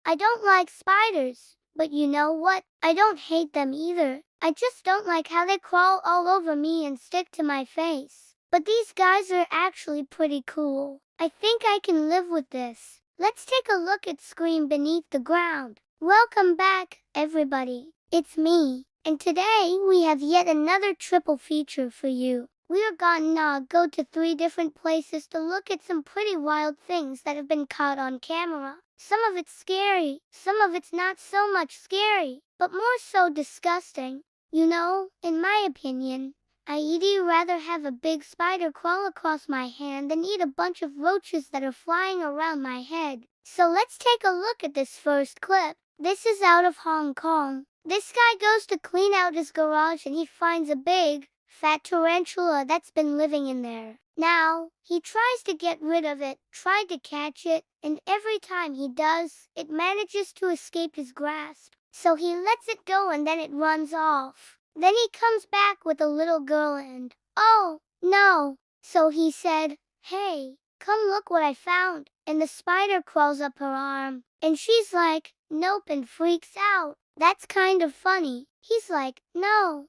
I don't like spiders, but you know what? I don't hate them either. I just don't like how they crawl all over me and stick to my face. But these guys are actually pretty cool. I think I can live with this. Let's take a look at Scream Beneath the Ground. Welcome back, everybody. It's me. And today we have yet another triple feature for you. We are gonna go to 3 different places to look at some pretty wild things that have been caught on camera. Some of it's scary, some of it's not so much scary, but more so disgusting. You know, in my opinion, I'd rather have a big spider crawl across my hand than eat a bunch of roaches that are flying around my head. So let's take a look at this first clip. This is out of Hong Kong. This guy goes to clean out his garage and he finds a big, fat tarantula that's been living in there. Now, he tries to get rid of it, tried to catch it, and every time he does, it manages to escape his grasp. So he lets it go and then it runs off. Then he comes back with a little girl and, oh, no. So he said, hey, come look what I found. And the spider crawls up her arm. And she's like, nope, and freaks out. That's kind of funny. He's like, no,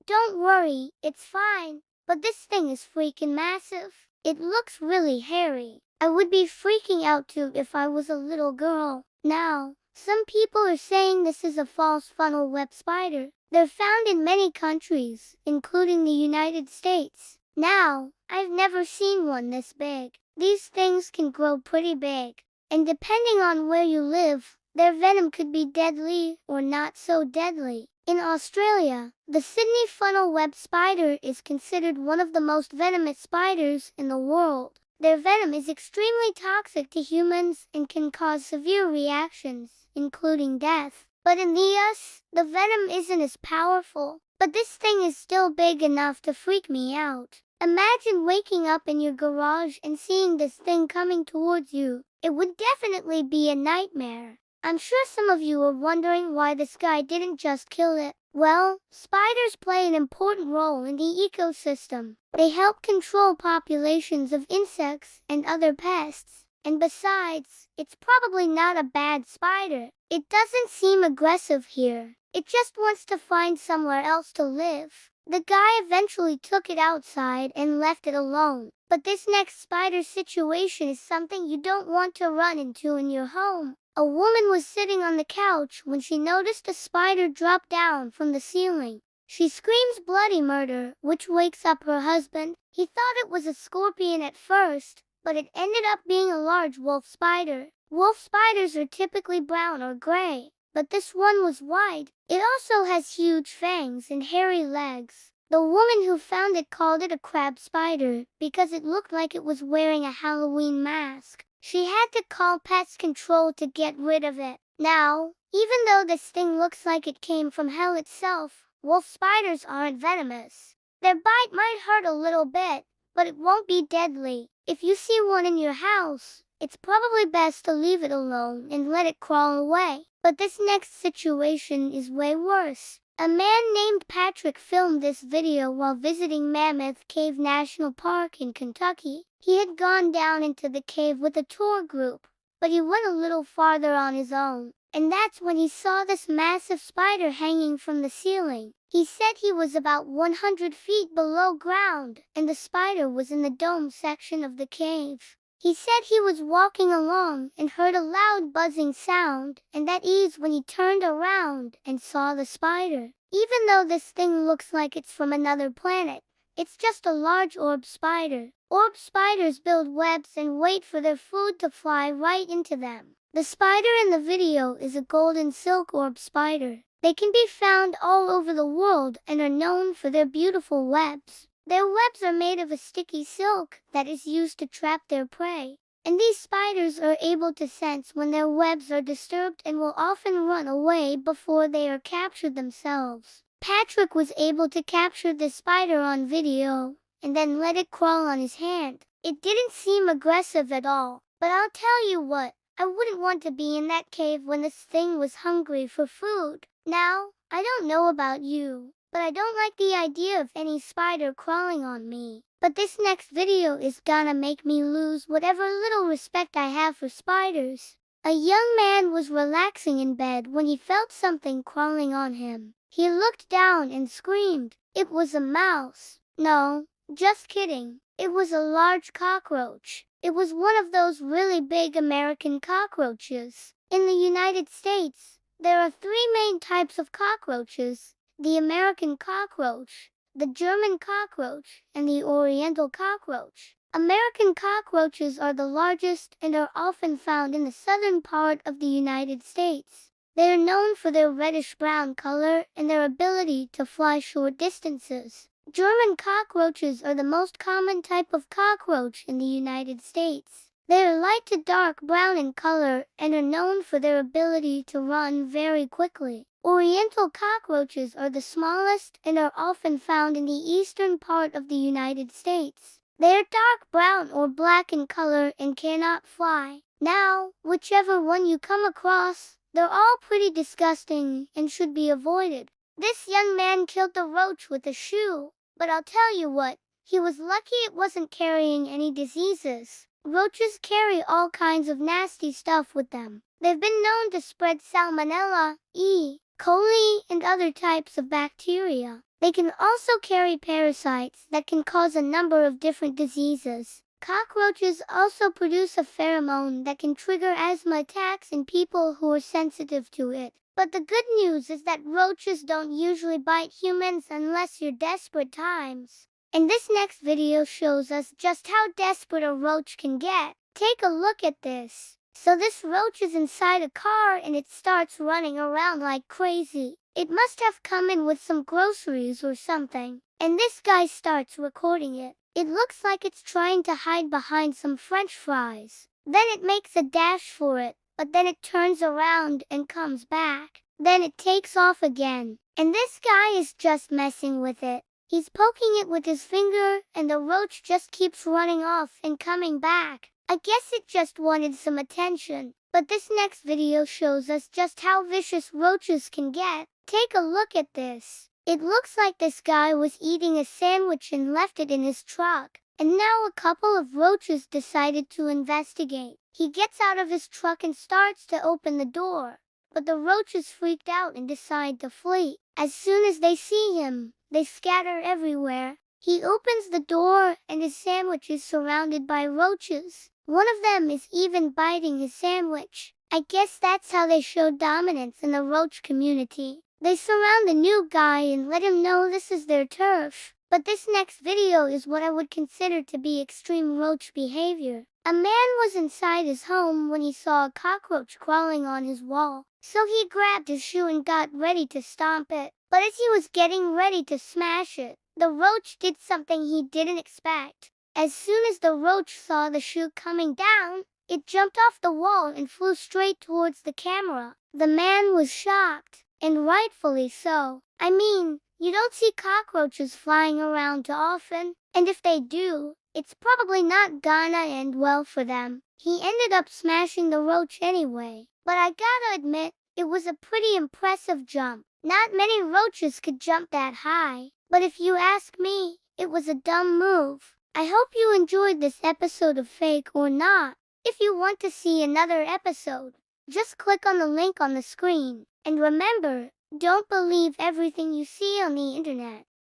don't worry, it's fine. But this thing is freaking massive. It looks really hairy. I would be freaking out too if I was a little girl. Now, some people are saying this is a false funnel web spider. They're found in many countries, including the United States. Now, I've never seen one this big. These things can grow pretty big. And depending on where you live, their venom could be deadly or not so deadly. In Australia, the Sydney funnel web spider is considered one of the most venomous spiders in the world. Their venom is extremely toxic to humans and can cause severe reactions, including death. But in the US, the venom isn't as powerful. But this thing is still big enough to freak me out. Imagine waking up in your garage and seeing this thing coming towards you. It would definitely be a nightmare. I'm sure some of you are wondering why this guy didn't just kill it. Well, spiders play an important role in the ecosystem. They help control populations of insects and other pests. And besides, it's probably not a bad spider. It doesn't seem aggressive here. It just wants to find somewhere else to live. The guy eventually took it outside and left it alone. But this next spider situation is something you don't want to run into in your home. A woman was sitting on the couch when she noticed a spider drop down from the ceiling. She screams bloody murder, which wakes up her husband. He thought it was a scorpion at first, but it ended up being a large wolf spider. Wolf spiders are typically brown or gray, but this one was white. It also has huge fangs and hairy legs. The woman who found it called it a crab spider because it looked like it was wearing a Halloween mask. She had to call pest control to get rid of it. Now, even though this thing looks like it came from hell itself, wolf spiders aren't venomous. Their bite might hurt a little bit, but it won't be deadly. If you see one in your house, it's probably best to leave it alone and let it crawl away. But this next situation is way worse. A man named Patrick filmed this video while visiting Mammoth Cave National Park in Kentucky. He had gone down into the cave with a tour group, but he went a little farther on his own. And that's when he saw this massive spider hanging from the ceiling. He said he was about 100 feet below ground, and the spider was in the dome section of the cave. He said he was walking along and heard a loud buzzing sound, and that is when he turned around and saw the spider. Even though this thing looks like it's from another planet, it's just a large orb spider. Orb spiders build webs and wait for their food to fly right into them. The spider in the video is a golden silk orb spider. They can be found all over the world and are known for their beautiful webs. Their webs are made of a sticky silk that is used to trap their prey. And these spiders are able to sense when their webs are disturbed and will often run away before they are captured themselves. Patrick was able to capture the spider on video and then let it crawl on his hand. It didn't seem aggressive at all, but I'll tell you what, I wouldn't want to be in that cave when this thing was hungry for food. Now, I don't know about you, but I don't like the idea of any spider crawling on me. But this next video is gonna make me lose whatever little respect I have for spiders. A young man was relaxing in bed when he felt something crawling on him. He looked down and screamed. It was a mouse. No, just kidding. It was a large cockroach. It was one of those really big American cockroaches. In the United States, there are three main types of cockroaches: the American cockroach, the German cockroach, and the Oriental cockroach. American cockroaches are the largest and are often found in the southern part of the United States. They are known for their reddish-brown color and their ability to fly short distances. German cockroaches are the most common type of cockroach in the United States. They are light to dark brown in color and are known for their ability to run very quickly. Oriental cockroaches are the smallest and are often found in the eastern part of the United States. They are dark brown or black in color and cannot fly. Now, whichever one you come across, they're all pretty disgusting and should be avoided. This young man killed the roach with a shoe, but I'll tell you what, he was lucky it wasn't carrying any diseases. Roaches carry all kinds of nasty stuff with them. They've been known to spread Salmonella, E. coli, and other types of bacteria. They can also carry parasites that can cause a number of different diseases. Cockroaches also produce a pheromone that can trigger asthma attacks in people who are sensitive to it. But the good news is that roaches don't usually bite humans unless you're desperate times. And this next video shows us just how desperate a roach can get. Take a look at this. So this roach is inside a car and it starts running around like crazy. It must have come in with some groceries or something. And this guy starts recording it. It looks like it's trying to hide behind some French fries. Then it makes a dash for it, but then it turns around and comes back. Then it takes off again. And this guy is just messing with it. He's poking it with his finger, and the roach just keeps running off and coming back. I guess it just wanted some attention. But this next video shows us just how vicious roaches can get. Take a look at this. It looks like this guy was eating a sandwich and left it in his truck. And now a couple of roaches decided to investigate. He gets out of his truck and starts to open the door. But the roaches freaked out and decide to flee. As soon as they see him, they scatter everywhere. He opens the door and his sandwich is surrounded by roaches. One of them is even biting his sandwich. I guess that's how they show dominance in the roach community. They surround the new guy and let him know this is their turf. But this next video is what I would consider to be extreme roach behavior. A man was inside his home when he saw a cockroach crawling on his wall. So he grabbed his shoe and got ready to stomp it. But as he was getting ready to smash it, the roach did something he didn't expect. As soon as the roach saw the shoe coming down, it jumped off the wall and flew straight towards the camera. The man was shocked, and rightfully so. I mean, you don't see cockroaches flying around too often, and if they do, it's probably not gonna end well for them. He ended up smashing the roach anyway. But I gotta admit, it was a pretty impressive jump. Not many roaches could jump that high. But if you ask me, it was a dumb move. I hope you enjoyed this episode of Fake or Not. If you want to see another episode, just click on the link on the screen. And remember, don't believe everything you see on the internet.